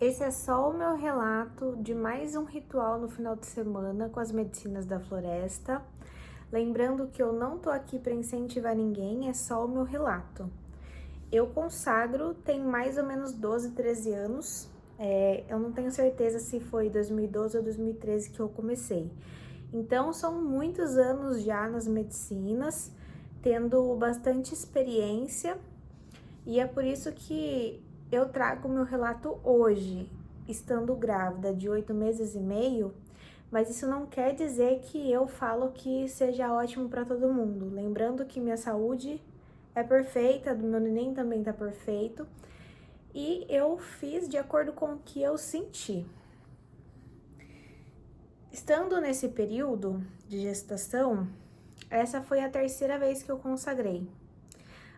Esse é só o meu relato de mais um ritual no final de semana com as medicinas da floresta. Lembrando que eu não tô aqui para incentivar ninguém, é só o meu relato. Eu consagro tem mais ou menos 12, 13 anos. Eu não tenho certeza se foi 2012 ou 2013 que eu comecei. Então, são muitos anos já nas medicinas, tendo bastante experiência, e é por isso que eu trago o meu relato hoje, estando grávida de 8 meses e meio, mas isso não quer dizer que eu falo que seja ótimo para todo mundo. Lembrando que minha saúde é perfeita, do meu neném também tá perfeito, e eu fiz de acordo com o que eu senti. Estando nesse período de gestação, essa foi a terceira vez que eu consagrei.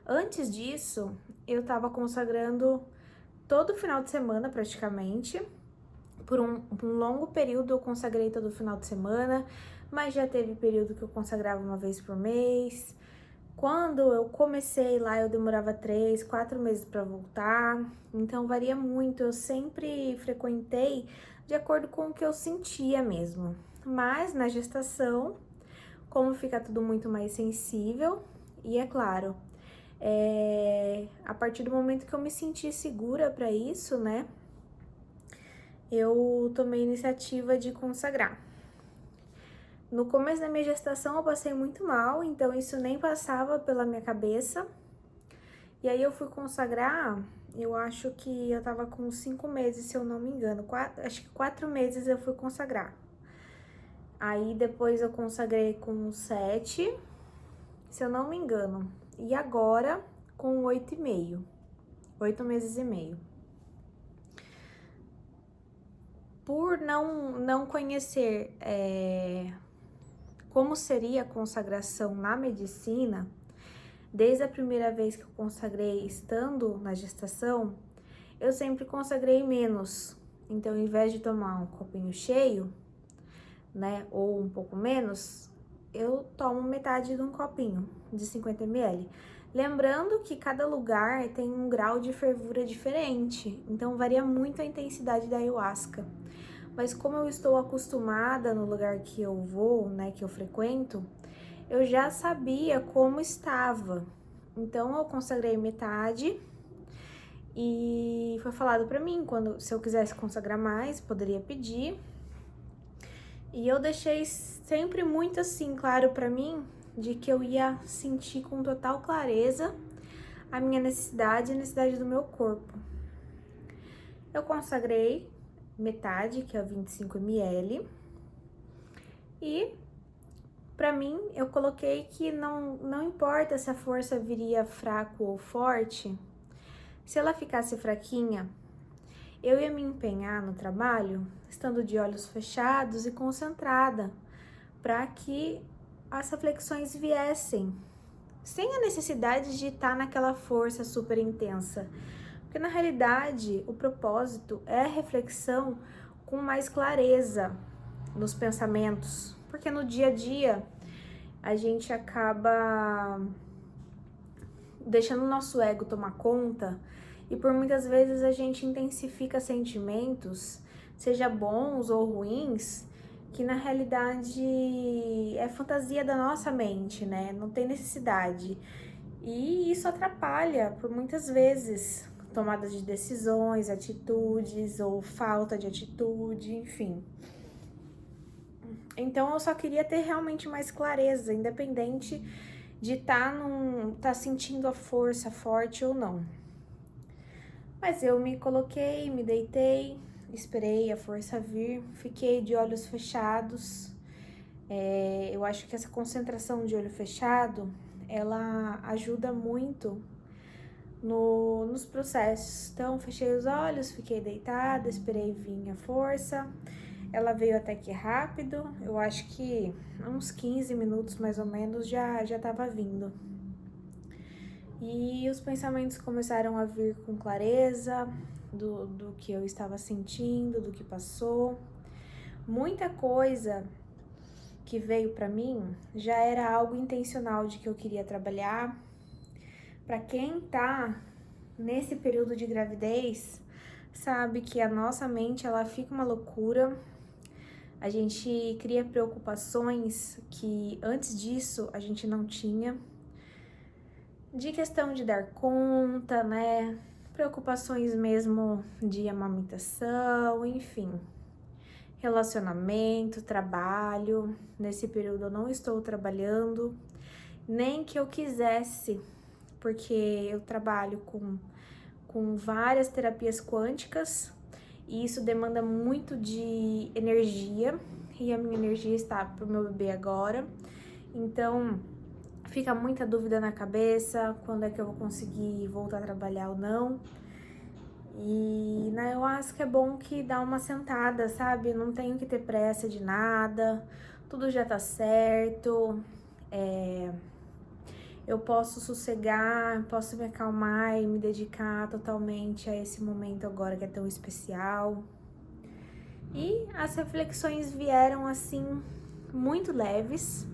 Antes disso, eu estava consagrando todo final de semana praticamente. Por um longo período eu consagrei todo final de semana, mas já teve período que eu consagrava uma vez por mês. Quando eu comecei lá, eu demorava 3, 4 meses para voltar, então varia muito. Eu sempre frequentei de acordo com o que eu sentia mesmo. Mas na gestação, como fica tudo muito mais sensível, e é claro, a partir do momento que eu me senti segura para isso, né, eu tomei a iniciativa de consagrar. No começo da minha gestação eu passei muito mal, então isso nem passava pela minha cabeça. E aí eu fui consagrar, eu acho que eu tava com 5 meses, se eu não me engano. Acho que 4 meses eu fui consagrar. Aí depois eu consagrei com 7, se eu não me engano. E agora com 8,5, 8 meses e meio. Por não conhecer como seria a consagração na medicina, desde a primeira vez que eu consagrei estando na gestação, eu sempre consagrei menos. Então, ao invés de tomar um copinho cheio, né, ou um pouco menos, eu tomo metade de um copinho de 50 ml. Lembrando que cada lugar tem um grau de fervura diferente, então varia muito a intensidade da ayahuasca. Mas como eu estou acostumada no lugar que eu vou, né, que eu frequento, eu já sabia como estava. Então eu consagrei metade e foi falado para mim se eu quisesse consagrar mais, poderia pedir. E eu deixei sempre muito assim claro para mim de que eu ia sentir com total clareza a minha necessidade e a necessidade do meu corpo. Eu consagrei metade, que é 25 ml, e para mim eu coloquei que não importa se a força viria fraco ou forte, se ela ficasse fraquinha, eu ia me empenhar no trabalho, estando de olhos fechados e concentrada, para que as reflexões viessem, sem a necessidade de estar naquela força super intensa. Porque na realidade, o propósito é a reflexão com mais clareza nos pensamentos. Porque no dia a dia, a gente acaba deixando o nosso ego tomar conta e por muitas vezes a gente intensifica sentimentos, seja bons ou ruins, que na realidade é fantasia da nossa mente, né? Não tem necessidade. E isso atrapalha por muitas vezes tomadas de decisões, atitudes ou falta de atitude, enfim. Então eu só queria ter realmente mais clareza, independente de tá sentindo a força forte ou não. Mas eu me coloquei, me deitei, esperei a força vir, fiquei de olhos fechados. Eu acho que essa concentração de olho fechado, ela ajuda muito nos processos. Então, fechei os olhos, fiquei deitada, esperei vir a força. Ela veio até que rápido, eu acho que uns 15 minutos mais ou menos já tava vindo. E os pensamentos começaram a vir com clareza do que eu estava sentindo, do que passou. Muita coisa que veio para mim já era algo intencional de que eu queria trabalhar. Para quem tá nesse período de gravidez, sabe que a nossa mente, ela fica uma loucura. A gente cria preocupações que antes disso a gente não tinha. De questão de dar conta, né? Preocupações mesmo de amamentação, enfim. Relacionamento, trabalho. Nesse período eu não estou trabalhando, nem que eu quisesse, porque eu trabalho com várias terapias quânticas e isso demanda muito de energia e a minha energia está pro meu bebê agora. Então, fica muita dúvida na cabeça, quando é que eu vou conseguir voltar a trabalhar ou não. E na ayahuasca é bom que dá uma sentada, sabe? Não tenho que ter pressa de nada, tudo já tá certo. Eu posso sossegar, posso me acalmar e me dedicar totalmente a esse momento agora que é tão especial. E as reflexões vieram assim, muito leves.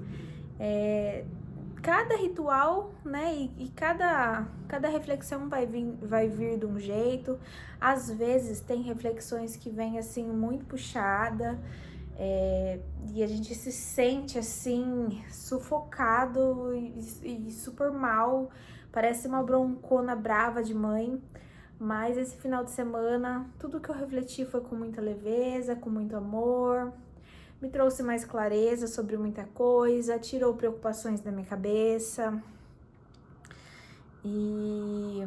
Cada ritual, né, e cada reflexão vai vir de um jeito. Às vezes tem reflexões que vêm assim muito puxada, e a gente se sente assim sufocado e super mal, parece uma broncona brava de mãe. Mas esse final de semana, tudo que eu refleti foi com muita leveza, com muito amor. Me trouxe mais clareza sobre muita coisa, tirou preocupações da minha cabeça. E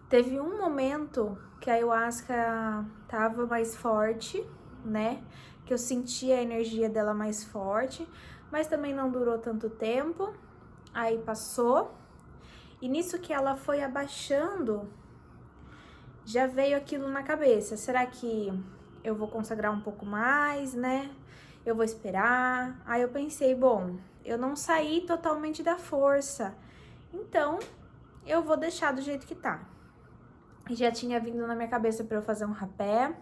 teve um momento que a ayahuasca tava mais forte, né? Que eu senti a energia dela mais forte, mas também não durou tanto tempo. Aí passou. E nisso que ela foi abaixando, já veio aquilo na cabeça. Será que eu vou consagrar um pouco mais, né? Eu vou esperar. Aí eu pensei, bom, eu não saí totalmente da força, então eu vou deixar do jeito que tá. Já tinha vindo na minha cabeça para eu fazer um rapé,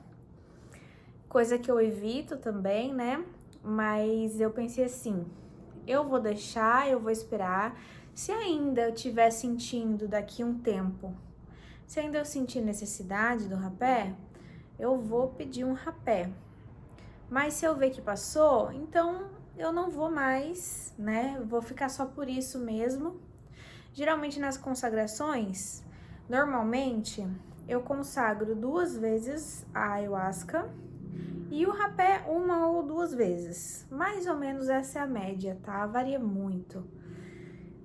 coisa que eu evito também, né? Mas eu pensei assim, eu vou deixar, eu vou esperar. Se ainda eu estiver sentindo daqui um tempo, se ainda eu sentir necessidade do rapé, eu vou pedir um rapé. Mas se eu ver que passou, então eu não vou mais, né? Vou ficar só por isso mesmo. Geralmente nas consagrações, normalmente eu consagro 2 vezes a ayahuasca e o rapé 1 ou 2 vezes. Mais ou menos essa é a média, tá? Varia muito.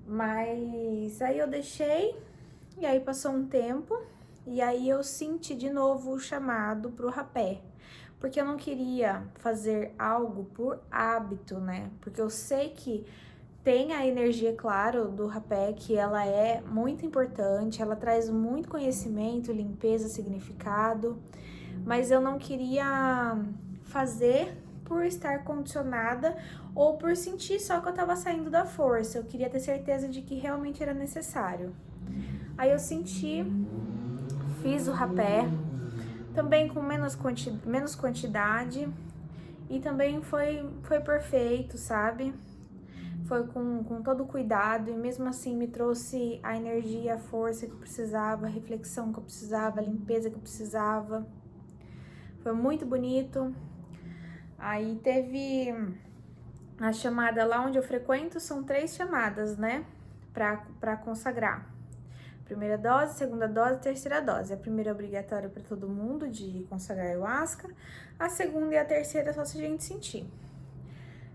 Mas aí eu deixei, e aí passou um tempo, e aí eu senti de novo o chamado pro rapé. Porque eu não queria fazer algo por hábito, né? Porque eu sei que tem a energia, claro, do rapé, que ela é muito importante, ela traz muito conhecimento, limpeza, significado, mas eu não queria fazer por estar condicionada ou por sentir só que eu tava saindo da força. Eu queria ter certeza de que realmente era necessário. Aí eu senti, fiz o rapé, também com menos quantidade, e também foi perfeito, sabe? Foi com todo cuidado, e mesmo assim me trouxe a energia, a força que eu precisava, a reflexão que eu precisava, a limpeza que eu precisava. Foi muito bonito. Aí teve a chamada lá onde eu frequento, são 3 chamadas, né? Pra consagrar. Primeira dose, segunda dose, terceira dose. A primeira é obrigatória para todo mundo de consagrar ayahuasca. A segunda e a terceira só se a gente sentir.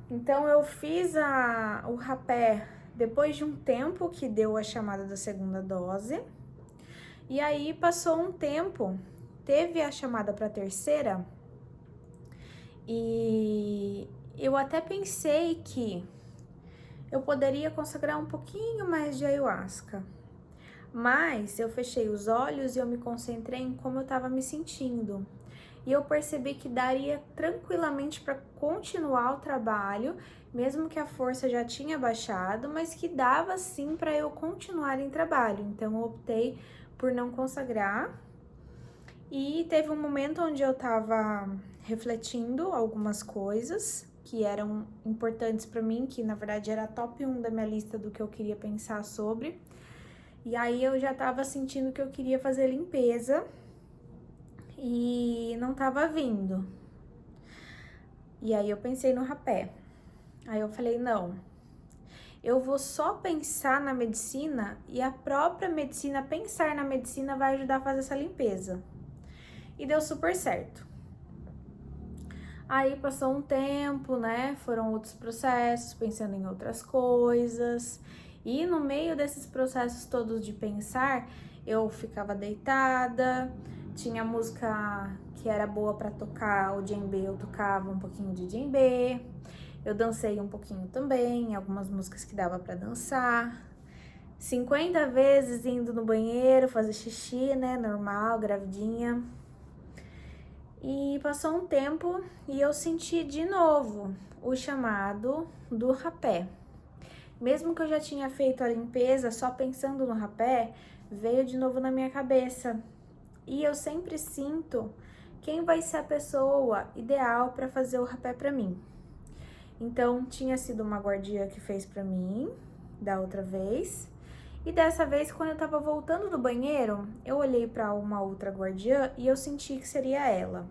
Então eu fiz o rapé depois de um tempo que deu a chamada da segunda dose. E aí passou um tempo, teve a chamada para a terceira. E eu até pensei que eu poderia consagrar um pouquinho mais de ayahuasca. Mas eu fechei os olhos e eu me concentrei em como eu estava me sentindo. E eu percebi que daria tranquilamente para continuar o trabalho, mesmo que a força já tinha baixado, mas que dava sim para eu continuar em trabalho. Então eu optei por não consagrar. E teve um momento onde eu estava refletindo algumas coisas que eram importantes para mim, que na verdade era top 1 da minha lista do que eu queria pensar sobre. E aí eu já tava sentindo que eu queria fazer limpeza. e não tava vindo. E aí eu pensei no rapé. Aí eu falei, não, eu vou só pensar na medicina e a própria medicina, pensar na medicina vai ajudar a fazer essa limpeza. E deu super certo. Aí passou um tempo, né? Foram outros processos, pensando em outras coisas. E no meio desses processos todos de pensar, eu ficava deitada, tinha música que era boa para tocar, o djembe, eu tocava um pouquinho de djembe. Eu dancei um pouquinho também, algumas músicas que dava para dançar. 50 vezes indo no banheiro fazer xixi, né? Normal, gravidinha. E passou um tempo e eu senti de novo o chamado do rapé. Mesmo que eu já tinha feito a limpeza, só pensando no rapé, veio de novo na minha cabeça. E eu sempre sinto quem vai ser a pessoa ideal para fazer o rapé para mim. Então, tinha sido uma guardiã que fez para mim da outra vez. E dessa vez, quando eu tava voltando do banheiro, eu olhei para uma outra guardiã e eu senti que seria ela.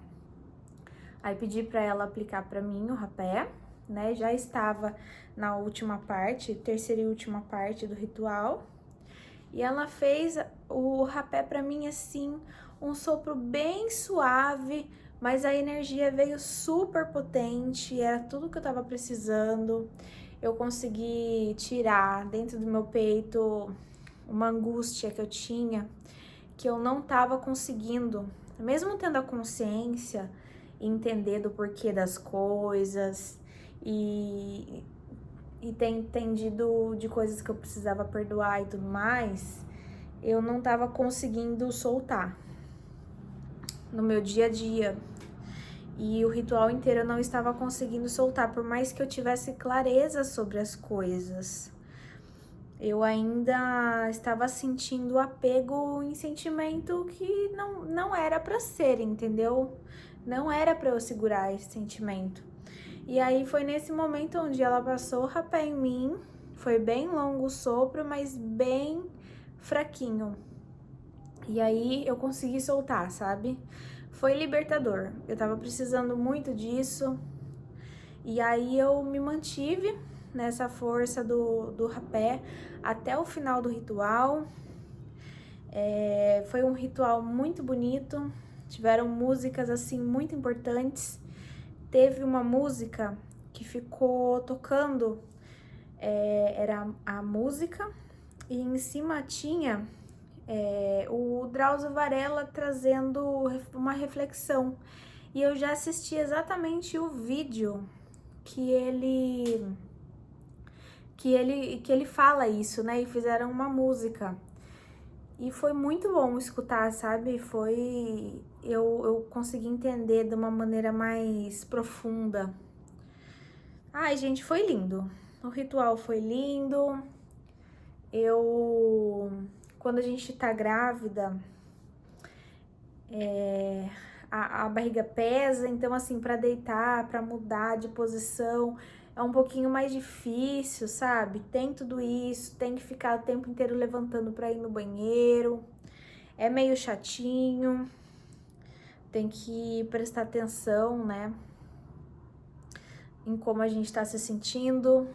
Aí pedi para ela aplicar para mim o rapé, né? Já estava na última parte, terceira e última parte do ritual. E ela fez o rapé para mim assim, um sopro bem suave, mas a energia veio super potente, era tudo que eu tava precisando. Eu consegui tirar dentro do meu peito uma angústia que eu tinha, que eu não tava conseguindo, mesmo tendo a consciência e entender do porquê das coisas e ter entendido de coisas que eu precisava perdoar e tudo mais, eu não tava conseguindo soltar no meu dia a dia. E o ritual inteiro eu não estava conseguindo soltar, por mais que eu tivesse clareza sobre as coisas. Eu ainda estava sentindo apego em sentimento que não era para ser, entendeu? Não era para eu segurar esse sentimento. E aí foi nesse momento onde ela passou o rapé em mim. Foi bem longo o sopro, mas bem fraquinho. E aí eu consegui soltar, sabe? Foi libertador. Eu tava precisando muito disso. E aí eu me mantive nessa força do rapé até o final do ritual. Foi um ritual muito bonito. Tiveram músicas assim muito importantes. Teve uma música que ficou tocando, era a música, e em cima tinha o Drauzio Varela trazendo uma reflexão. E eu já assisti exatamente o vídeo que ele fala isso, né? E fizeram uma música. E foi muito bom escutar, sabe? Eu consegui entender de uma maneira mais profunda. Ai, gente, foi lindo. O ritual foi lindo. Quando a gente tá grávida, a barriga pesa, então assim, pra deitar, pra mudar de posição, é um pouquinho mais difícil, sabe? Tem tudo isso, tem que ficar o tempo inteiro levantando pra ir no banheiro, é meio chatinho, tem que prestar atenção, né? Em como a gente tá se sentindo.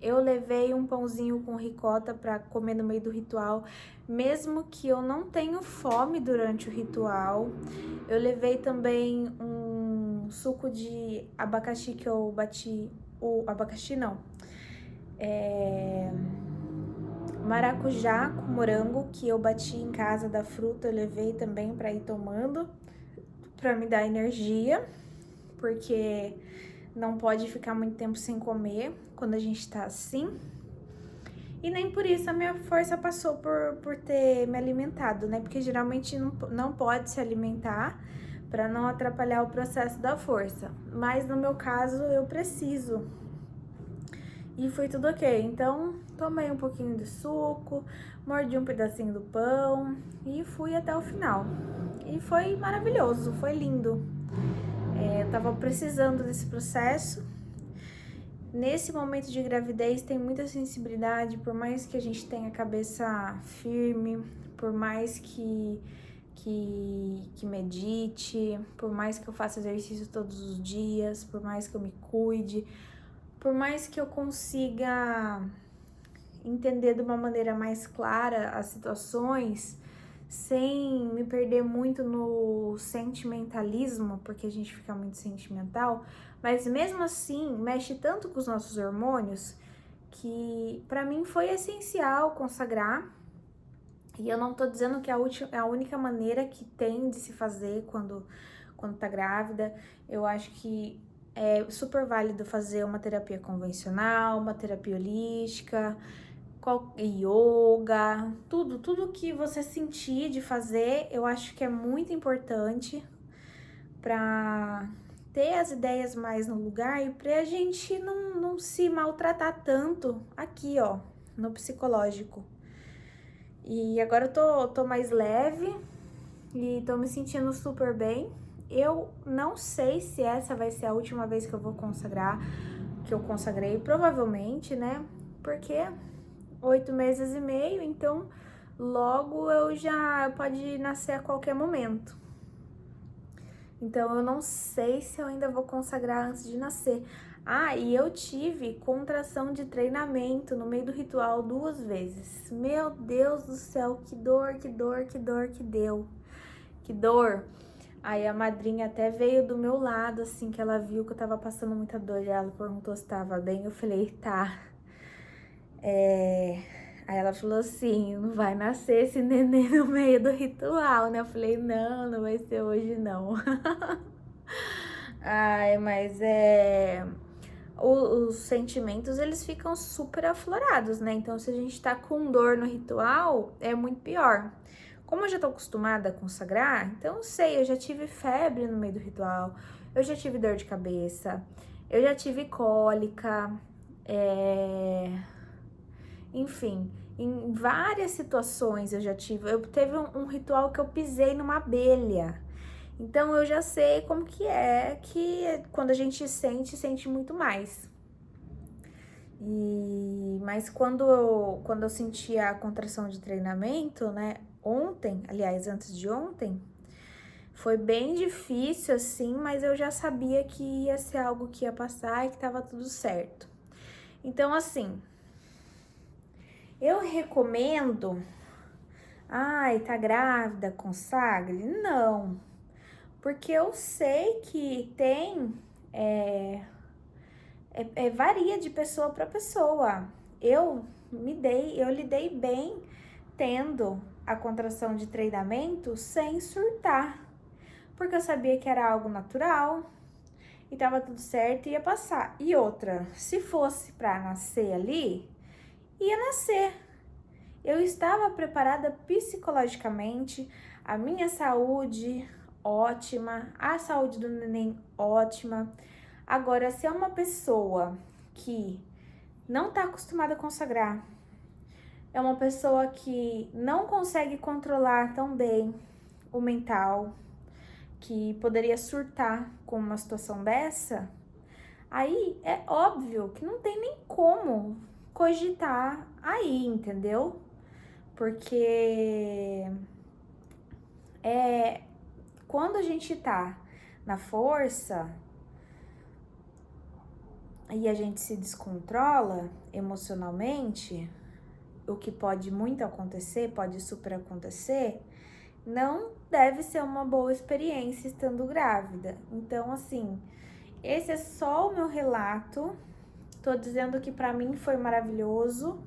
Eu levei um pãozinho com ricota para comer no meio do ritual, mesmo que eu não tenha fome durante o ritual. Eu levei também um suco de abacaxi que eu bati, o abacaxi não, maracujá com morango que eu bati em casa da fruta, eu levei também para ir tomando, para me dar energia, porque não pode ficar muito tempo sem comer quando a gente tá assim. E nem por isso a minha força passou por ter me alimentado, né? Porque geralmente não pode se alimentar para não atrapalhar o processo da força. Mas no meu caso eu preciso. E foi tudo ok. Então tomei um pouquinho de suco, mordi um pedacinho do pão e fui até o final. E foi maravilhoso, foi lindo. Eu tava precisando desse processo. Nesse momento de gravidez tem muita sensibilidade, por mais que a gente tenha a cabeça firme, por mais que que medite, por mais que eu faça exercício todos os dias, por mais que eu me cuide, por mais que eu consiga entender de uma maneira mais clara as situações, sem me perder muito no sentimentalismo, porque a gente fica muito sentimental, mas mesmo assim mexe tanto com os nossos hormônios que para mim foi essencial consagrar. E eu não tô dizendo que é a única maneira que tem de se fazer quando tá grávida. Eu acho que é super válido fazer uma terapia convencional, uma terapia holística, yoga, tudo que você sentir de fazer, eu acho que é muito importante para ter as ideias mais no lugar e pra gente não se maltratar tanto aqui, ó, no psicológico. E agora eu tô mais leve e tô me sentindo super bem. Eu não sei se essa vai ser a última vez que eu vou consagrar, que eu consagrei, provavelmente, né? Porque 8 meses e meio, então logo eu já pode nascer a qualquer momento. Então eu não sei se eu ainda vou consagrar antes de nascer. Ah, e eu tive contração de treinamento no meio do ritual 2 vezes. Meu Deus do céu, que dor que deu. Que dor. Aí a madrinha até veio do meu lado, assim, que ela viu que eu tava passando muita dor. E ela perguntou se tava bem. Eu falei, tá. Aí ela falou assim, não vai nascer esse neném no meio do ritual, né? Eu falei, não vai ser hoje, não. Ai, mas os sentimentos, eles ficam super aflorados, né? Então, se a gente tá com dor no ritual, é muito pior. Como eu já tô acostumada a consagrar, então eu sei, eu já tive febre no meio do ritual, eu já tive dor de cabeça, eu já tive cólica, enfim, em várias situações eu já tive. Eu teve um ritual que eu pisei numa abelha. Então eu já sei como que quando a gente sente muito mais. Mas quando eu senti a contração de treinamento, né, ontem, aliás, antes de ontem, foi bem difícil assim, mas eu já sabia que ia ser algo que ia passar e que tava tudo certo. Então, assim, eu recomendo, ai, tá grávida, consagre? Não, porque eu sei que tem, varia de pessoa para pessoa. Eu lidei bem tendo a contração de treinamento sem surtar, porque eu sabia que era algo natural e tava tudo certo e ia passar. E outra, se fosse para nascer ali, ia nascer. Eu estava preparada psicologicamente, a minha saúde ótima, a saúde do neném ótima. Agora, se é uma pessoa que não está acostumada a consagrar, é uma pessoa que não consegue controlar tão bem o mental, que poderia surtar com uma situação dessa, aí é óbvio que não tem nem como cogitar aí, entendeu? Porque quando a gente tá na força e a gente se descontrola emocionalmente, o que pode muito acontecer, pode super acontecer, não deve ser uma boa experiência estando grávida. Então, assim, esse é só o meu relato. Tô dizendo que pra mim foi maravilhoso.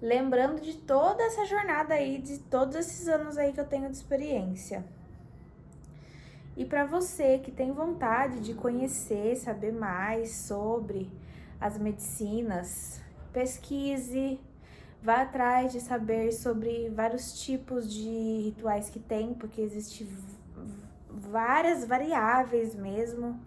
Lembrando de toda essa jornada aí, de todos esses anos aí que eu tenho de experiência. E para você que tem vontade de conhecer, saber mais sobre as medicinas, pesquise, vá atrás de saber sobre vários tipos de rituais que tem, porque existem várias variáveis mesmo.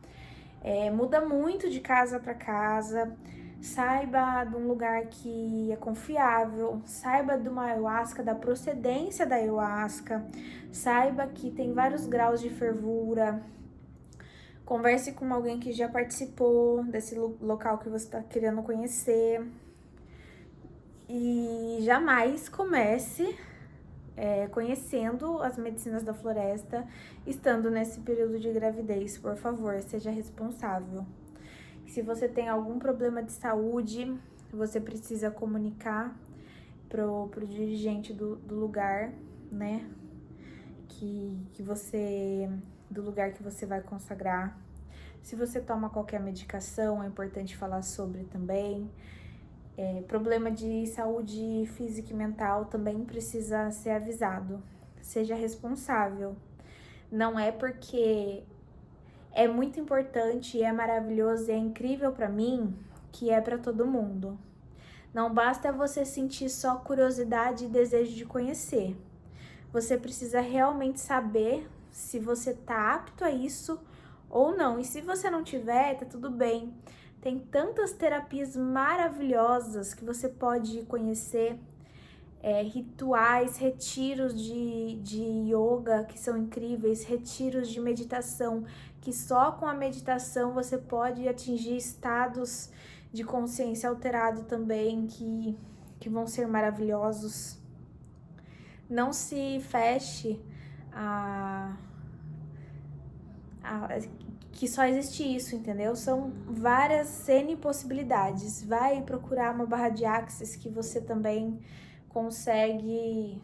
Muda muito de casa para casa. Saiba de um lugar que é confiável, saiba de uma ayahuasca, da procedência da ayahuasca, saiba que tem vários graus de fervura. Converse com alguém que já participou desse local que você está querendo conhecer. E jamais comece conhecendo as medicinas da floresta, estando nesse período de gravidez. Por favor, seja responsável. Se você tem algum problema de saúde, você precisa comunicar pro dirigente do lugar, né? Do lugar que você vai consagrar. Se você toma qualquer medicação, é importante falar sobre também. Problema de saúde física e mental também precisa ser avisado. Seja responsável. Não é porque é muito importante, é maravilhoso, é incrível para mim, que é para todo mundo. Não basta você sentir só curiosidade e desejo de conhecer. Você precisa realmente saber se você tá apto a isso ou não. E se você não tiver, tá tudo bem. Tem tantas terapias maravilhosas que você pode conhecer, rituais, retiros de yoga que são incríveis, retiros de meditação, que só com a meditação você pode atingir estados de consciência alterado também, que vão ser maravilhosos. Não se feche que só existe isso, entendeu? São várias N possibilidades. Vai procurar uma barra de Axis que você também consegue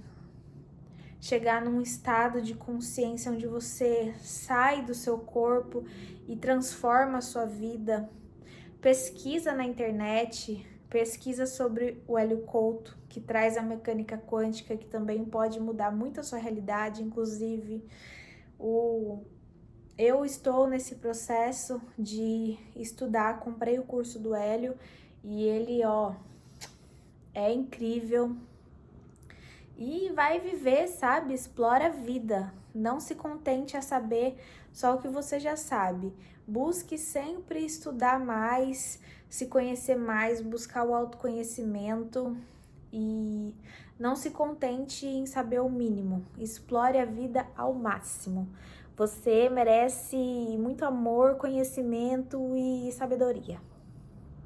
chegar num estado de consciência onde você sai do seu corpo e transforma a sua vida. Pesquisa na internet, pesquisa sobre o Hélio Couto, que traz a mecânica quântica, que também pode mudar muito a sua realidade, inclusive eu estou nesse processo de estudar, comprei o curso do Hélio e ele, é incrível. E vai viver, sabe? Explora a vida. Não se contente a saber só o que você já sabe. Busque sempre estudar mais, se conhecer mais, buscar o autoconhecimento e não se contente em saber o mínimo. Explore a vida ao máximo. Você merece muito amor, conhecimento e sabedoria.